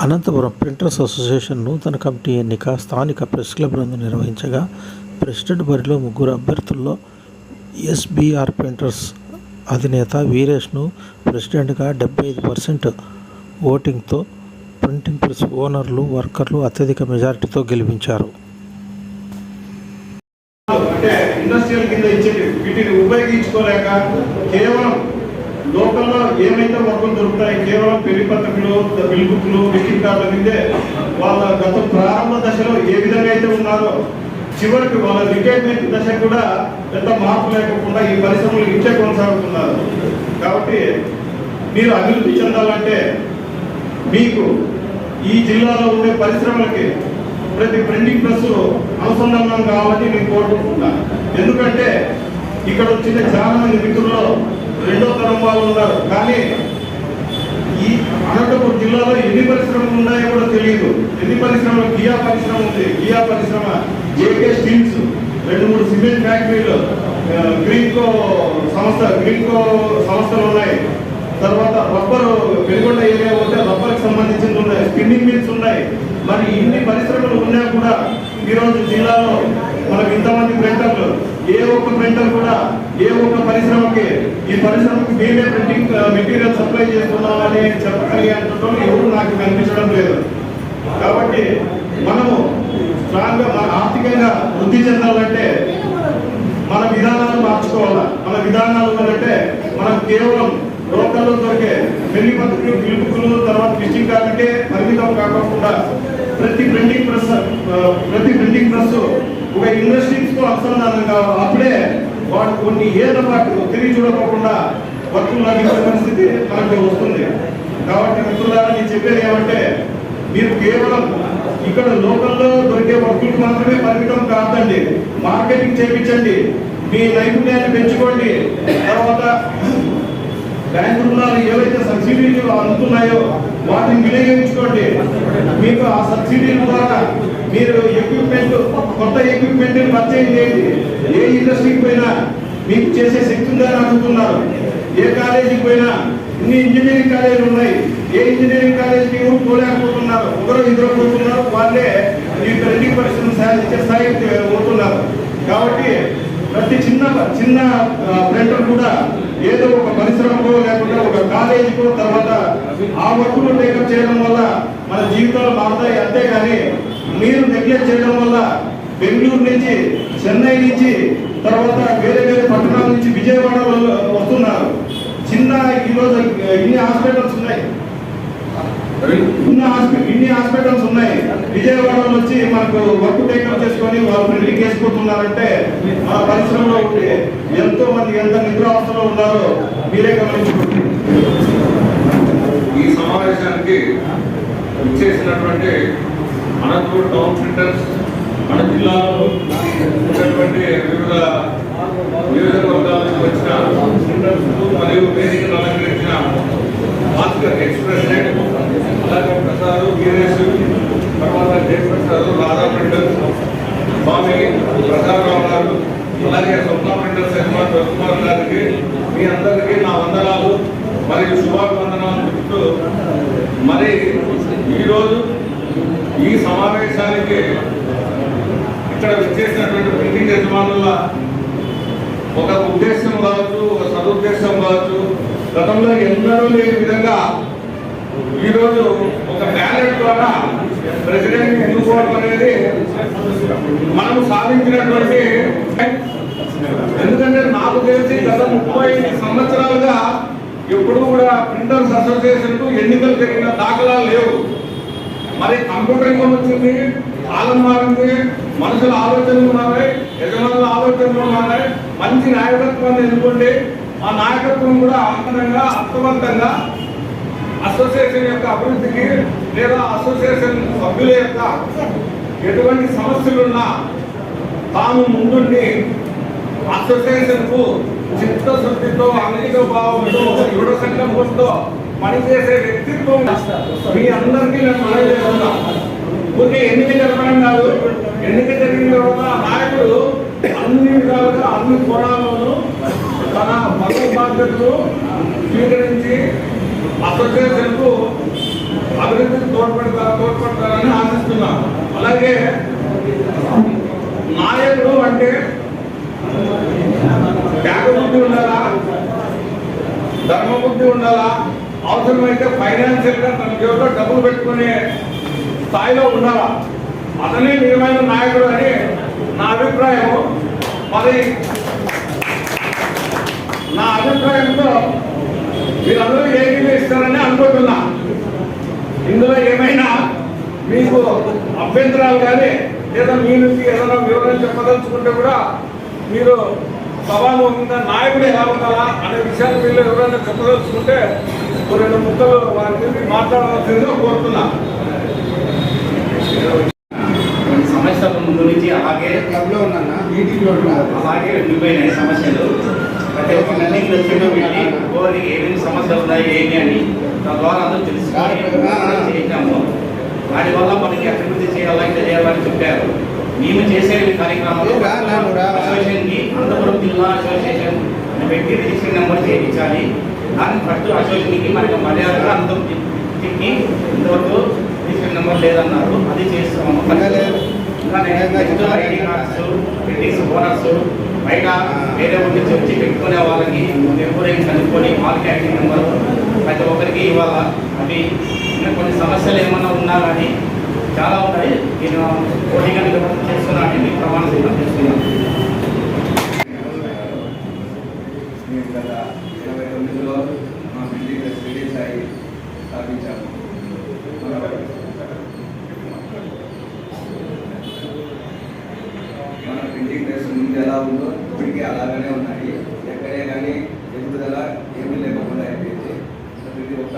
Anantapuram printers association నూతన committee ఎన్నిక స్థానిక ప్రెస్ క్లబ్ నందు నిర్వహించగా ప్రెసిడెంట్ బరిలో ముగ్గురు అభ్యర్థుల్లో ఎస్బీఆర్ ప్రింటర్స్ అధినేత వీరేష్ను ప్రెసిడెంట్గా 75% ఓటింగ్తో ప్రింటింగ్ ప్రెస్ ఓనర్లు వర్కర్లు అత్యధిక మెజారిటీతో గెలిపించారు. ఇండస్ట్రియల్ కింద ఇచ్చేది వీటిని ఉపయోగించుకోలేక కేవలం లోకల్లో ఏమైతే వర్కులు దొరుకుతాయి కేవలం పెళ్లి పత్రికలు బిల్ బుక్లు విజిటింగ్ కార్డుల మీదే వాళ్ళ గత ప్రారంభ దశలో ఏ విధంగా అయితే ఉన్నారో చివరికి వాళ్ళ రిటైర్మెంట్ దశ కూడా పెద్ద మార్పు లేకుండా ఈ పరిశ్రమలు ఇచ్చే కొనసాగుతున్నారు. కాబట్టి మీరు అభివృద్ధి చెందాలంటే మీకు ఈ జిల్లాలో ఉండే పరిశ్రమలకి ప్రతి ప్రింటింగ్ ప్రెస్ అనుసంధానం కావాలని నేను కోరుకుంటున్నాను. ఎందుకంటే ఇక్కడ వచ్చిన చాలా మంది మిత్రుల్లో రెండో తరం వాళ్ళు ఉన్నారు, కానీ ఈ అనంతపురం జిల్లాలో ఎన్ని పరిశ్రమలు ఉన్నాయో కూడా తెలియదు. ఎన్ని పరిశ్రమలు, గియా పరిశ్రమ ఉంది, గియా పరిశ్రమ, జేకే స్టీల్స్, 2-3 సిమెంట్ ఫ్యాక్టరీలు, గ్రీన్కో సంస్థలు ఉన్నాయి. తర్వాత రబ్బరు వెలుగొండ ఏరియా ఉంటే రబ్బర్కి సంబంధించింది ఉన్నాయి, స్పిన్నింగ్ మిల్స్ ఉన్నాయి. మరి ఇన్ని పరిశ్రమలు ఉన్నా కూడా ఈరోజు జిల్లాలో మనకు ఇంతమంది ప్రింటర్లు, ఏ ఒక్క ప్రింటర్ కూడా ఏ ఒక్క పరిశ్రమకి ఈ పరిశ్రమకి మేమే ప్రింటింగ్ మెటీరియల్ సప్లై చేస్తున్నామని చెప్పగలిగేటప్పుడు ఎవరు నాకు కనిపించడం లేదు. కాబట్టి మనము స్ట్రాంగ్గా మన ఆర్థికంగా వృద్ధి చెందాలంటే మన విధానాలు మార్చుకోవాలా. మన విధానాలు అంటే మనం కేవలం లోకల్లో దొరికే పెళ్లి పత్రికలు, బిల్ బుక్లు, తర్వాత విజిటింగ్ కార్డుకే పరిమితం కాకుండా ప్రతి ప్రింటింగ్ ప్రెస్ ఒక ఇండస్ట్రీస్తో అనుసంధానం కావాలి. అప్పుడే వాడు కొన్ని ఏదో పాటు తిరిగి చూడకుండా వర్కులు లభించే పరిస్థితి మనకు వస్తుంది. కాబట్టి మిత్రులారా, నేను చెప్పేది ఏమంటే మీరు కేవలం ఇక్కడ లోకల్లో దొరికే వర్కులకు మాత్రమే పరిమితం కాదండి, మార్కెటింగ్ చేయించండి, మీ నైపుణ్యాన్ని పెంచుకోండి. తర్వాత బ్యాంకు రుణాలు ఏవైతే సబ్సిడీలు అందుతున్నాయో వాటిని వినియోగించుకోండి. మీకు ఆ సబ్సిడీల ద్వారా మీరు ఎక్విప్మెంట్, కొత్త ఎక్విప్మెంట్ పర్చేజ్ చేయండి. ఏ ఇండస్ట్రీకి పోయినా మీకు చేసే శక్తి ఉందని అడుగుతున్నారు. ఏ కాలేజీకి పోయినా ఇన్ని ఇంజనీరింగ్ కాలేజీలు ఉన్నాయి, ఏ ఇంజనీరింగ్ కాలేజీకి ఎవరు పోలేకపోతున్నారు, ఒకరు ఇద్దరు పోతున్నారు, వాళ్ళే ఈ ప్రింటింగ్ పరిశ్రమ ఇచ్చే స్థాయికి పోతున్నారు. కాబట్టి ప్రతి చిన్న ప్రింటర్ కూడా ఏదో ఒక పరిశ్రమకో లేకుండా ఒక కాలేజీకో తర్వాత ఆ వర్కులు టేకప్ చేయడం వల్ల మన జీవితాలు మారుతాయి. అంతేగాని మీరు నెగ్లెక్ట్ చేయడం వల్ల బెంగళూరు నుంచి, చెన్నై నుంచి, తర్వాత వేరే పట్టణాల నుంచి విజయవాడలో వస్తున్నారు. ఈరోజు ఇన్ని హాస్పిటల్స్ ఉన్నాయి, విజయవాడలో వచ్చి మనకు వర్క్ టేకప్ చేసుకొని వాళ్ళు ప్రింటింగ్ చేసుకుంటున్నారంటే మన పరిశ్రమలో ఉంటే ఎంతో మంది ఎంత నిద్రావస్థలో ఉన్నారో మీరే గమనించుకోండి. ఈ సమావేశానికి ఇచ్చేసినటువంటి అనంతపురం టౌన్ ప్రింటర్స్, మన జిల్లాలో ఉన్నటువంటి వివిధ నియోజకవర్గాల నుంచి వచ్చిన ప్రింటర్స్ మరియు వేదికను అలంకరించిన భాస్కర్ ఎక్స్ప్రెస్, అలాగే ప్రసాద్, వీరేష్, తర్వాత జయప్రసాద్, రాధా ప్రింటర్స్, స్వామి ప్రసాదరావు గారు, అలాగే స్వప్న ప్రింటర్స్ యజమాని రవికుమార్ గారికి, మీ అందరికీ నా వందనాలు మరియు శుభాభివందనాలు చెప్తూ, మరి ఈరోజు ఈ సమావేశానికి ఇక్కడ విచ్చేసినటువంటి ప్రింటింగ్ యజమానుల ఒక ఉద్దేశం కావచ్చు, ఒక సదుద్దేశం కావచ్చు, గతంలో ఎన్నడూ లేని విధంగా ఈరోజు ఒక బ్యాలెట్ ద్వారా ప్రెసిడెంట్ ఎన్నుకోవడం అనేది మనం సాధించినటువంటి. ఎందుకంటే నాకు తెలిసి గత 30 సంవత్సరాలుగా ఎప్పుడు కూడా ప్రింటర్స్ అసోసియేషన్ ఎన్నికలు జరిగిన దాఖలాలు లేవు. మరి కంప్యూటరింగ్ వచ్చింది, కాలం మారింది, మనుషుల ఆలోచనలు ఉన్నాయి, యజమానుల ఆలోచనలు ఉన్నాయి. మంచి నాయకత్వాన్ని ఎన్నుకోండి. ఆ నాయకత్వం కూడా ఆనందంగా, అర్థవంతంగా అసోసియేషన్ యొక్క అభివృద్ధికి లేదా అసోసియేషన్ సభ్యుల యొక్క ఎటువంటి సమస్యలున్నా తాము ముందుండి అసోసియేషన్కు చిత్తశుద్ధితో, అంకిత భావంతో, దృఢ సంకల్పంతో పనిచేసే వ్యక్తిత్వం మీ అందరికీ నేను మనం చేస్తున్నా. ఊరికే ఎన్నిక జరగడం కాదు, ఎన్నిక జరిగిన తర్వాత నాయకుడు అన్ని విధాలుగా అన్ని కోణాల్లోనూ తన పదవి బాధ్యతలు స్వీకరించి అసోసియేషన్కు అభివృద్ధికి తోడ్పడతారని ఆశిస్తున్నాం. అలాగే నాయకుడు అంటే త్యాగబుద్ధి ఉండాలా, ధర్మబుద్ధి ఉండాలా, అవసరమైతే ఫైనాన్షియల్ గా తన జేబులో డబ్బులు పెట్టుకునే స్థాయిలో ఉండాలా. అతనే నిజమైన నాయకుడు అని నా అభిప్రాయం. మరి నా అభిప్రాయంతో వీళ్ళందరూ ఏకీభవిస్తారని అనుకుంటున్నా. ఇందులో ఏమైనా మీకు అభ్యంతరాలు కానీ లేదా మీ నుంచి ఏదైనా వివరణ చెప్పదలుచుకుంటే కూడా మీరు సభాముఖంగా నాయకుడు ఎలా ఉండాలా అనే విషయాన్ని మీరు ఎవరైనా చెప్పదలుచుకుంటే రెండు ముక్కలు వారి గురించి మాట్లాడవలసిందిగా కోరుతున్నా. సమస్యల గురించి అలాగే ఉండిపోయినాయి సమస్యలు. ప్రతి ఒక్క నిర్ణయం వచ్చేటో వెళ్ళి ఎవరికి ఏమేమి సమస్యలు ఉన్నాయి ఏమి అని తద్వారా అందరూ తెలుసుకొని చేసాము. వాటి వల్ల మనకి అభివృద్ధి చేయాలా ఇంకా చేయాలని చెప్పారు. మేము చేసే కార్యక్రమాలు అసోసియేషన్కి అనంతపురం జిల్లా అసోసియేషన్ పెట్టి రిజిస్ట్రేషన్ నెంబర్ చేయించాలి. దాన్ని ఫస్ట్ అసోసియేషన్కి మనకి మర్యాదగా అనంతపురంకి ఇంతవరకు రిజిస్ట్రేషన్ నెంబర్ లేదన్నారు. అది చేస్తున్నాము. ఐడి కార్డ్స్ పెట్టింగ్స్ బోనస్ బయట వేరే ఊరి నుంచి వచ్చి పెట్టుకునే వాళ్ళకి ఎవరైనా కనుక్కొని వాళ్ళకి యాక్టింగ్ నెంబర్ ప్రతి ఒక్కరికి ఇవ్వాలా. అవి ఇంకా కొన్ని సమస్యలు ఏమన్నా ఉన్నా కానీ చాలా ఉన్నాయి. నేను పోటీగా చేస్తున్నాను, మీకు ప్రమాణ స్వీకారం చేస్తున్నాను. గత 29లో మా బిల్డింగ్ రిలీజ్ అయ్యి స్థాపించాము. మన ప్రింటింగ్ ప్రెస్ ముందు ఎలా ఉందో ఇప్పటికీ అలాగనే ఉన్నాయి. ఎక్కడే కానీ ఎదుగుదల ఏమీ లేకుండా అయిపోయింది. ప్రతి ఒక్క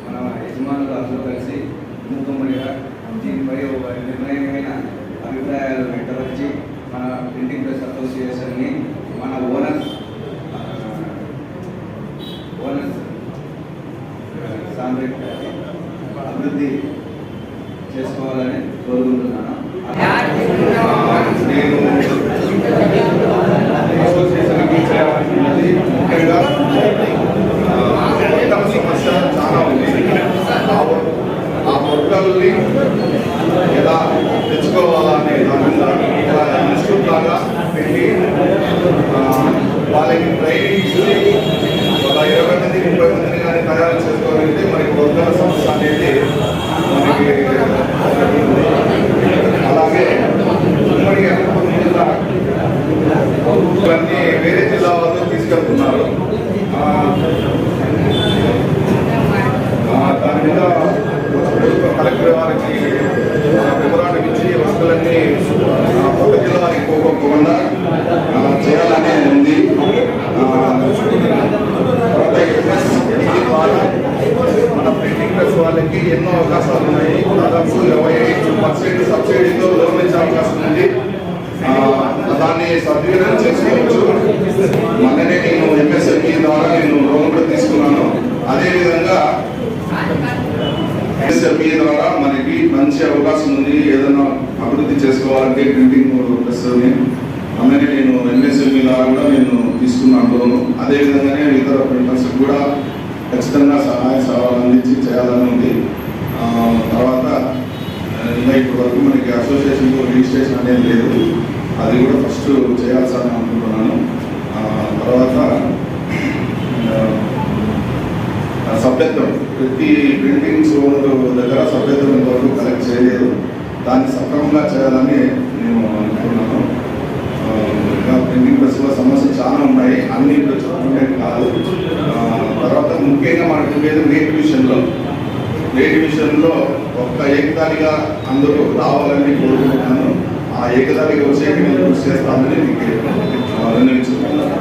మన యజమానులు అందరూ కలిసి మూకమ్మడిగా దీనిపై ఒక నిర్ణయమైన అభిప్రాయాలు వ్యక్తపరిచి మన ప్రింటింగ్ ప్రెస్ అసోసియేషన్ని మన ఓనర్స్ అభివృద్ధి చేసుకోవాలని కోరుకుంటున్నాను. నేను అసోసియేషన్కి చేయాల్సినది ముఖ్యంగా సమస్య చాలా ఉంది. ఆ వర్గాలని ఎలా తెచ్చుకోవాలనే దాని మీద ఎలా ఇన్స్టిట్యూట్ లాగా పెట్టి వాళ్ళకి ట్రైనింగ్ ఇచ్చి ఒక 20 మంది 30 మందిని కానీ తయారు చేసుకోవాలంటే మనకి వర్గాల సమస్య అనేది మనకి. అలాగే ఉమ్మడి అనంతపురం జిల్లా ఇవన్నీ వేరే జిల్లా వాళ్ళు తీసుకెళ్తున్నారు. దాని మీద కలెక్టర్ వారికి వివరాలు ఇచ్చి వస్తువులన్నీ కొత్త జిల్లా వారికి పోకుండా చేయాలనే ఉంది. మన ప్రింటింగ్ ప్రెస్ వాళ్ళకి ఎన్నో అవకాశాలు ఉన్నాయి. దాదాపు 25% సబ్సిడీతో లోన్ ఇచ్చే అవకాశం ఉంది. దాన్ని సద్వినియోగం చేసుకోవచ్చు. మొన్ననే నేను ఎంఎస్ఎంఈ ద్వారా నేను లోన్ కూడా తీసుకున్నాను. అదేవిధంగా ఎంఎస్ఎంఈ ద్వారా మనకి మంచి అవకాశం ఉంది. ఏదైనా అభివృద్ధి చేసుకోవాలంటే ప్రింటింగ్ ప్రెస్ని అందుకని నేను ఎంఎస్ఎంఈ ద్వారా కూడా నేను తీసుకున్నాను లోను. అదేవిధంగానే ఇతర ప్రింటర్స్ కూడా ఖచ్చితంగా సహాయ సహాయాలు అందించి చేయాలని ఉంది. తర్వాత ఇంకా ఇప్పటి వరకు మనకి అసోసియేషన్లో రిజిస్ట్రేషన్ అనేది లేదు. అది కూడా ఫస్ట్ చేయాల్సిన అనుకుంటున్నాను. తర్వాత సభ్యత్వం ప్రతి ప్రింటింగ్స్ దగ్గర సభ్యత్వం వరకు కలెక్ట్ చేయలేదు. దాన్ని సక్రమంగా చేయాలని నేను అనుకుంటున్నాను. ఇంకా ప్రింటింగ్ ప్రెస్లో సమస్యలు చాలా ఉన్నాయి. అన్ని చెప్పుకుంటే కాదు. తర్వాత ముఖ్యంగా మనకు ఉండేది రేట్ విషయంలో ఒక్క ఏకదానిగా అందరూ రావాలని కోరుకుంటున్నాను. ఆ ఏకదానిగా వచ్చే నేను కృషి చేస్తానని మీకు నిర్ణయించుకుంటున్నాను.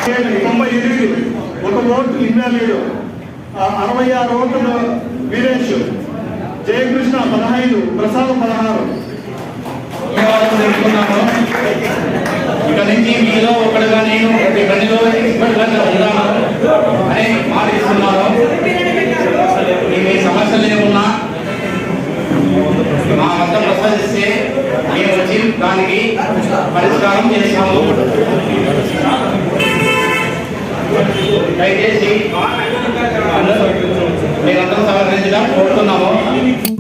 98 ఒక ఓటు ఇవ్వలేదు. 66 ఓట్లు వీరేష్, జయకృష్ణ 15, ప్రసాద్ 16. ఇక నుంచి మీలో ఒకటిగా నేను ప్రతి గదిలో ఇప్పటికన్నా ఉన్నాను అని మాట ఇస్తున్నాను. మీ సమస్యలు ఏమున్నా మా వద్ద ప్రసాదిస్తే మేము వచ్చి దానికి పరిష్కారం చేస్తాము. దయచేసి మీరందరూ సహకరించడం కోరుతున్నాము.